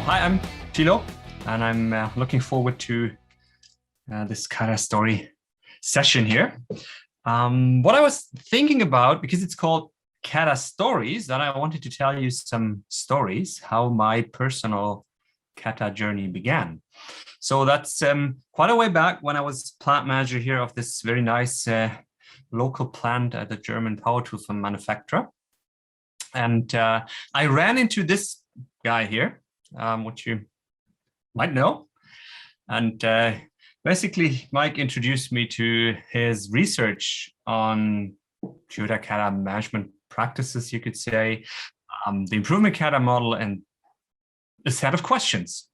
Hi, I'm Tilo, and I'm looking forward to this Kata story session here. What I was thinking about, because it's called Kata Stories, that I wanted to tell you some stories, how my personal Kata journey began. So that's quite a way back when I was plant manager here of this very nice local plant at the German power tool manufacturer. And I ran into this guy here, which you might know. And basically, Mike introduced me to his research on Kata management practices, you could say, the improvement Kata model, and a set of questions.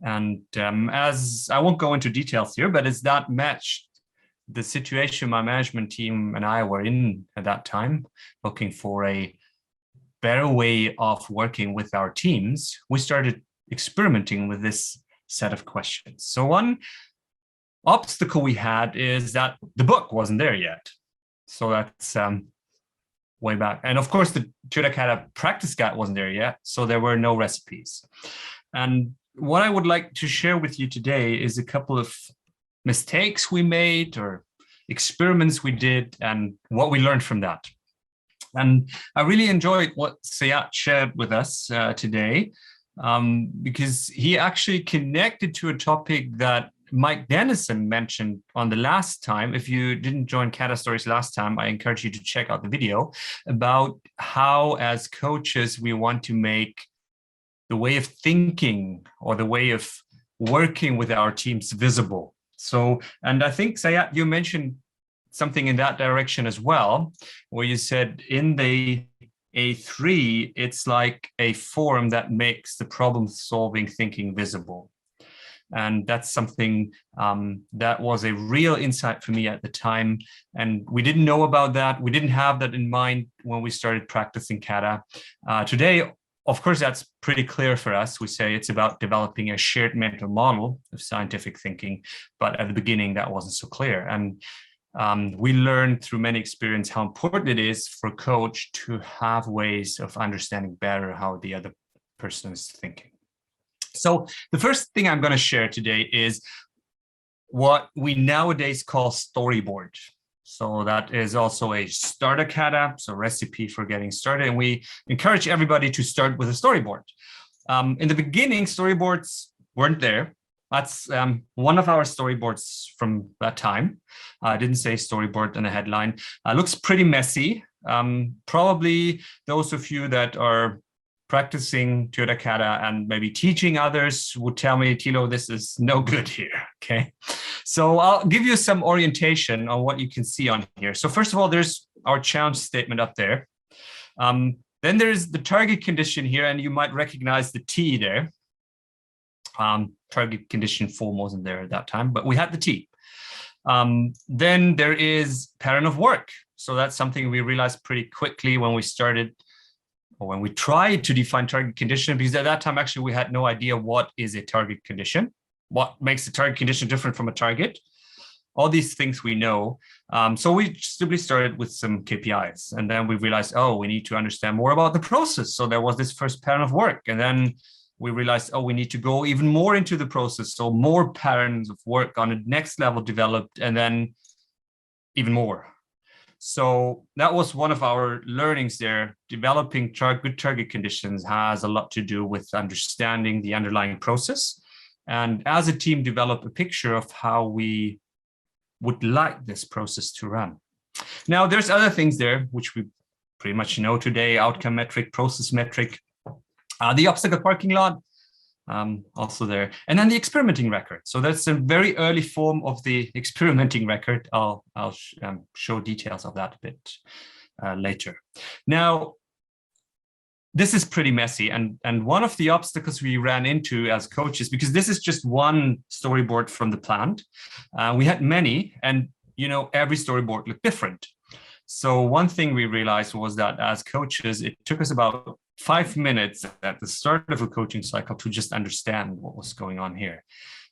And as I won't go into details here, but as that matched the situation my management team and I were in at that time, looking for a better way of working with our teams, we started experimenting with this set of questions. So one obstacle we had is that the book wasn't there yet. So that's way back. And of course, the Kata practice guide wasn't there yet. So there were no recipes. And what I would like to share with you today is a couple of mistakes we made or experiments we did and what we learned from that. And I really enjoyed what Sayat shared with us today, because he actually connected to a topic that Mike Dennison mentioned on the last time. If you didn't join Kata Stories last time, I encourage you to check out the video about how, as coaches, we want to make the way of thinking or the way of working with our teams visible. So, and I think, Sayat, you mentioned something in that direction as well, where you said in the A3, it's like a form that makes the problem-solving thinking visible. And that's something that was a real insight for me at the time. And we didn't know about that. We didn't have that in mind when we started practicing Kata. Today, of course, that's pretty clear for us. We say it's about developing a shared mental model of scientific thinking. But at the beginning, that wasn't so clear. And we learned through many experiences how important it is for a coach to have ways of understanding better how the other person is thinking. So the first thing I'm going to share today is what we nowadays call Storyboard. So that is also a Starter Kata, so recipe for getting started. And we encourage everybody to start with a storyboard. In the beginning, storyboards weren't there. That's one of our storyboards from that time. I didn't say storyboard in the headline. Looks pretty messy. Probably those of you that are practicing Kata and maybe teaching others would tell me, Tilo, this is no good here, okay? So I'll give you some orientation on what you can see on here. So first of all, there's our challenge statement up there. Then there's the target condition here, and you might recognize the T there. Target condition form wasn't there at that time, but we had the T. Then there is pattern of work. So that's something we realized pretty quickly when we started, or when we tried to define target condition, because at that time, actually, we had no idea what is a target condition, what makes a target condition different from a target. All these things we know. So we simply started with some KPIs, and then we realized, oh, we need to understand more about the process. So there was this first pattern of work, and then we realized, oh, we need to go even more into the process. So more patterns of work on the next level developed, and then even more. So that was one of our learnings there. Developing good target conditions has a lot to do with understanding the underlying process. And as a team, develop a picture of how we would like this process to run. Now, there's other things there, which we pretty much know today: outcome metric, process metric, the obstacle parking lot, also there. And then the experimenting record. So that's a very early form of the experimenting record. I'll show details of that a bit later. Now, this is pretty messy. And one of the obstacles we ran into as coaches, because this is just one storyboard from the plant, we had many, and every storyboard looked different. So one thing we realized was that as coaches, it took us about 5 minutes at the start of a coaching cycle to just understand what was going on here.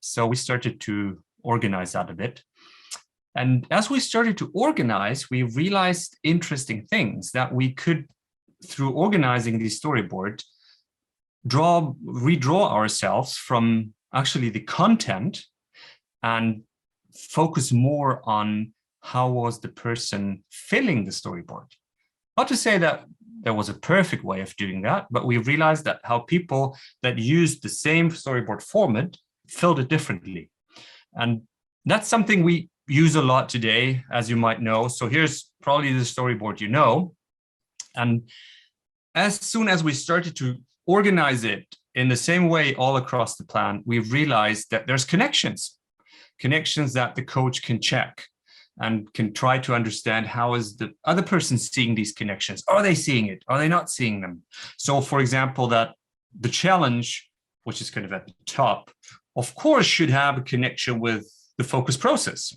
So we started to organize that a bit. And as we started to organize, we realized interesting things that we could, through organizing the storyboard, redraw ourselves from actually the content and focus more on how was the person filling the storyboard. Not to say that there was a perfect way of doing that, but we realized that how people that used the same storyboard format filled it differently. And that's something we use a lot today, as you might know. So here's probably the storyboard you know. And as soon as we started to organize it in the same way all across the plan, we realized that there's connections that the coach can check and can try to understand how is the other person seeing these connections. Are they seeing it? Are they not seeing them? So for example, that the challenge, which is kind of at the top, of course, should have a connection with the focus process.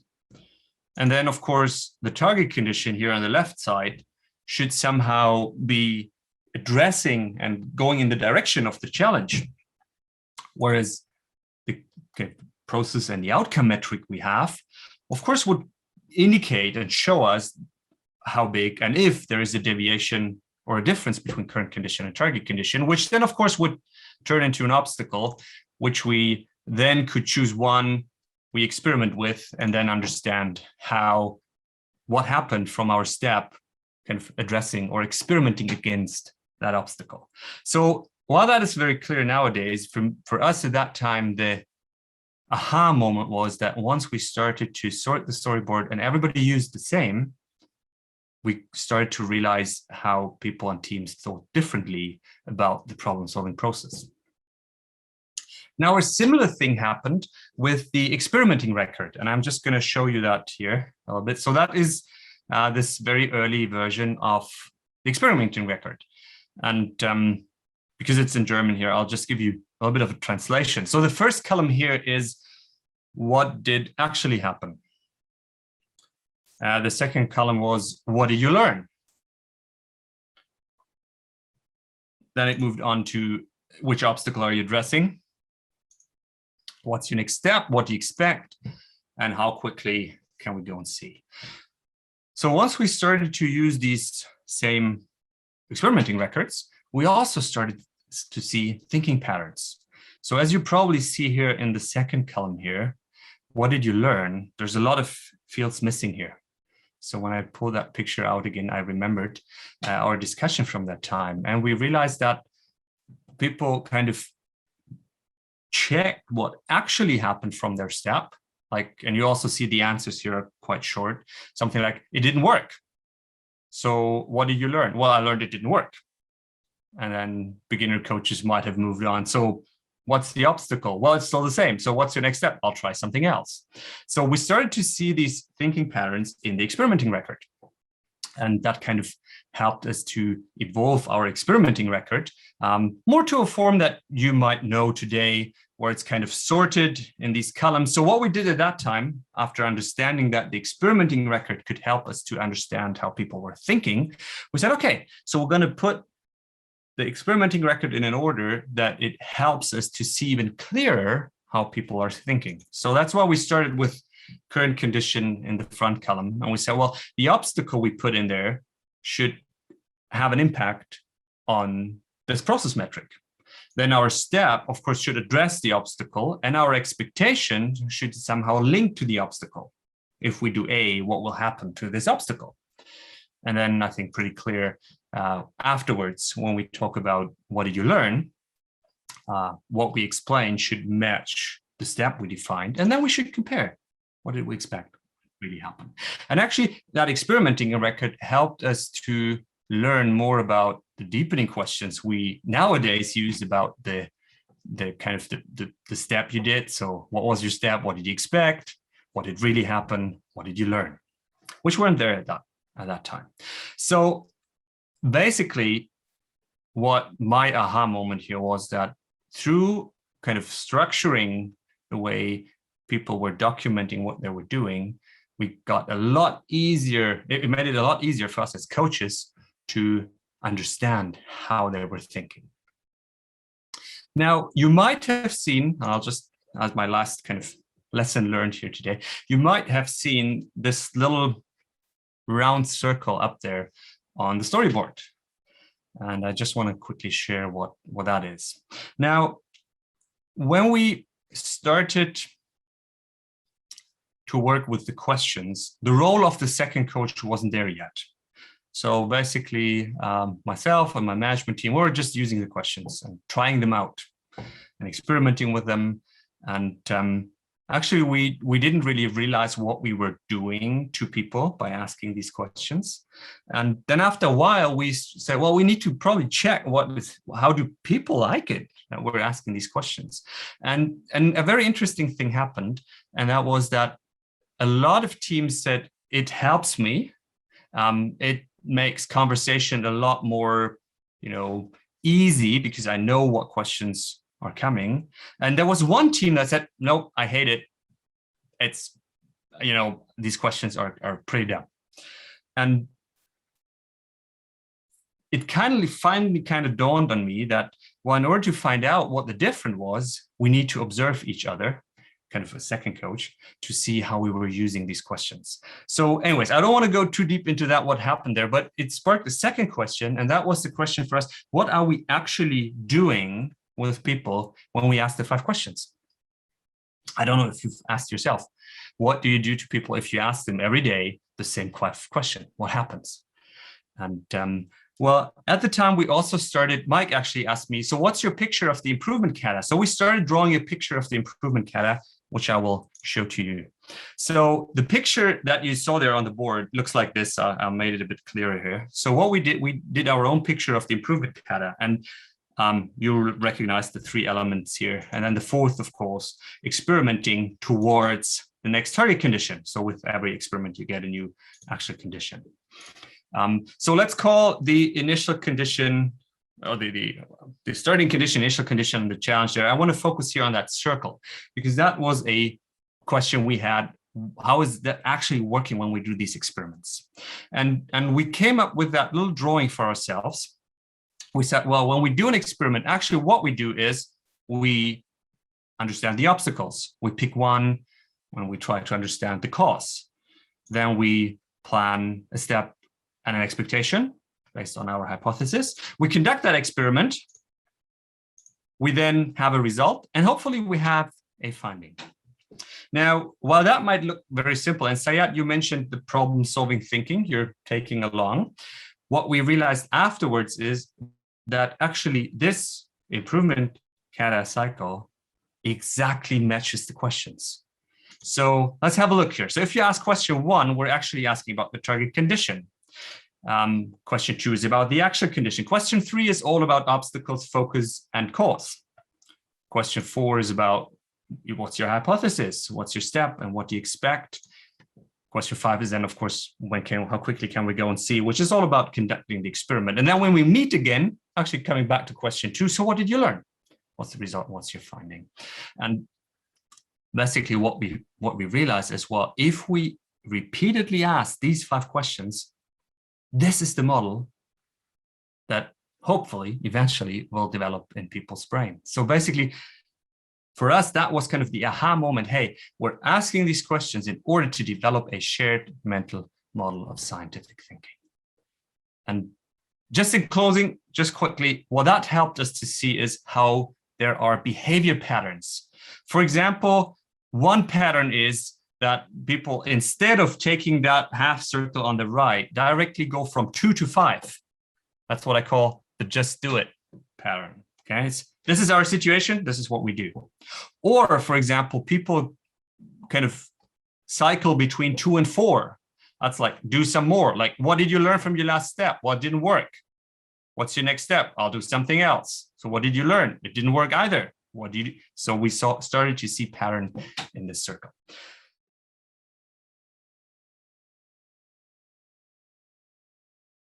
And then, of course, the target condition here on the left side should somehow be addressing and going in the direction of the challenge. Whereas the process and the outcome metric we have, of course, would indicate and show us how big and if there is a deviation or a difference between current condition and target condition, which then, of course, would turn into an obstacle, which we then could choose one we experiment with and then understand what happened from our step kind of addressing or experimenting against that obstacle. So while that is very clear nowadays, for us at that time, the aha moment was that once we started to sort the storyboard and everybody used the same, we started to realize how people and teams thought differently about the problem-solving process. Now, a similar thing happened with the experimenting record, and I'm just going to show you that here a little bit. So that is this very early version of the experimenting record. And because it's in German here, I'll just give you a little bit of a translation. So the first column here is what did actually happen. The second column was what did you learn? Then it moved on to which obstacle are you addressing? What's your next step? What do you expect? And how quickly can we go and see? So once we started to use these same experimenting records, we also started to see thinking patterns. So as you probably see here in the second column here, what did you learn? There's a lot of fields missing here. So when I pulled that picture out again, I remembered our discussion from that time. And we realized that people kind of check what actually happened from their step. And you also see the answers here are quite short. Something like, it didn't work. So what did you learn? Well, I learned it didn't work. And then beginner coaches might have moved on. So what's the obstacle? Well, it's still the same. So what's your next step? I'll try something else. So we started to see these thinking patterns in the experimenting record. And that kind of helped us to evolve our experimenting record more to a form that you might know today, where it's kind of sorted in these columns. So what we did at that time, after understanding that the experimenting record could help us to understand how people were thinking, we said, okay, so we're going to put the experimenting record in an order that it helps us to see even clearer how people are thinking. So that's why we started with current condition in the front column. And we said, well, the obstacle we put in there should have an impact on this process metric. Then our step, of course, should address the obstacle, and our expectation should somehow link to the obstacle. If we do A, what will happen to this obstacle? And then I think pretty clear afterwards, when we talk about what did you learn, what we explain should match the step we defined, and then we should compare. What did we expect really happened? And actually, that experimenting record helped us to learn more about the deepening questions we nowadays use about the kind of the step you did. So what was your step? What did you expect? What did really happen? What did you learn? Which weren't there at that time. So basically, what my aha moment here was that through kind of structuring the way people were documenting what they were doing, we got a lot easier. It made it a lot easier for us as coaches to understand how they were thinking. Now, you might have seen, and I'll just, as my last kind of lesson learned here today, you might have seen this little round circle up there on the storyboard. And I just want to quickly share what that is. Now, when we started to work with the questions, the role of the second coach wasn't there yet. So basically, myself and my management team were just using the questions and trying them out and experimenting with them. And actually, we didn't really realize what we were doing to people by asking these questions. And then after a while, we said, well, we need to probably check how do people like it that we're asking these questions. And a very interesting thing happened, and that was that a lot of teams said, it helps me. It makes conversation a lot more, easy because I know what questions are coming. And there was one team that said, no, I hate it. It's, these questions are pretty dumb. And it finally dawned on me that, well, in order to find out what the difference was, we need to observe each other, kind of a second coach, to see how we were using these questions. So anyways, I don't want to go too deep into that, what happened there, but it sparked the second question. And that was the question for us, what are we actually doing with people when we ask the 5 questions? I don't know if you've asked yourself, what do you do to people if you ask them every day the same question? What happens? And well, at the time we also started, Mike actually asked me, so what's your picture of the improvement kata? So we started drawing a picture of the improvement kata, which I will show to you. So the picture that you saw there on the board looks like this. I made it a bit clearer here. So what we did our own picture of the improvement kata, and you'll recognize the 3 elements here. And then the 4th, of course, experimenting towards the next target condition. So with every experiment, you get a new actual condition. So let's call the initial condition, or the starting condition, initial condition, the challenge there. I want to focus here on that circle, because that was a question we had. How is that actually working when we do these experiments? And we came up with that little drawing for ourselves. We said, well, when we do an experiment, actually what we do is we understand the obstacles. We pick one when we try to understand the cause. Then we plan a step and an expectation based on our hypothesis. We conduct that experiment. We then have a result, and hopefully we have a finding. Now, while that might look very simple, and Sayat, you mentioned the problem-solving thinking you're taking along, what we realized afterwards is that actually this improvement kata cycle exactly matches the questions. So let's have a look here. So if you ask question 1, we're actually asking about the target condition. Question 2 is about the actual condition. Question 3 is all about obstacles, focus, and cause. Question 4 is about what's your hypothesis, what's your step, and what do you expect. Question 5 is then, of course, how quickly can we go and see, which is all about conducting the experiment. And then when we meet again, actually coming back to question 2, so what did you learn? What's the result? What's your finding? And basically what we realize is, well, if we repeatedly ask these 5 questions, this is the model that hopefully eventually will develop in people's brain. So basically, for us, that was kind of the aha moment. Hey, we're asking these questions in order to develop a shared mental model of scientific thinking. And just in closing, just quickly, what that helped us to see is how there are behavior patterns. For example, one pattern is that people, instead of taking that half circle on the right, directly go from 2 to 5. That's what I call the just do it pattern. Okay, this is our situation. This is what we do. Or, for example, people kind of cycle between 2 and 4. That's like, do some more. Like, what did you learn from your last step? What didn't work? What's your next step? I'll do something else. So what did you learn? It didn't work either. So we started to see pattern in this circle.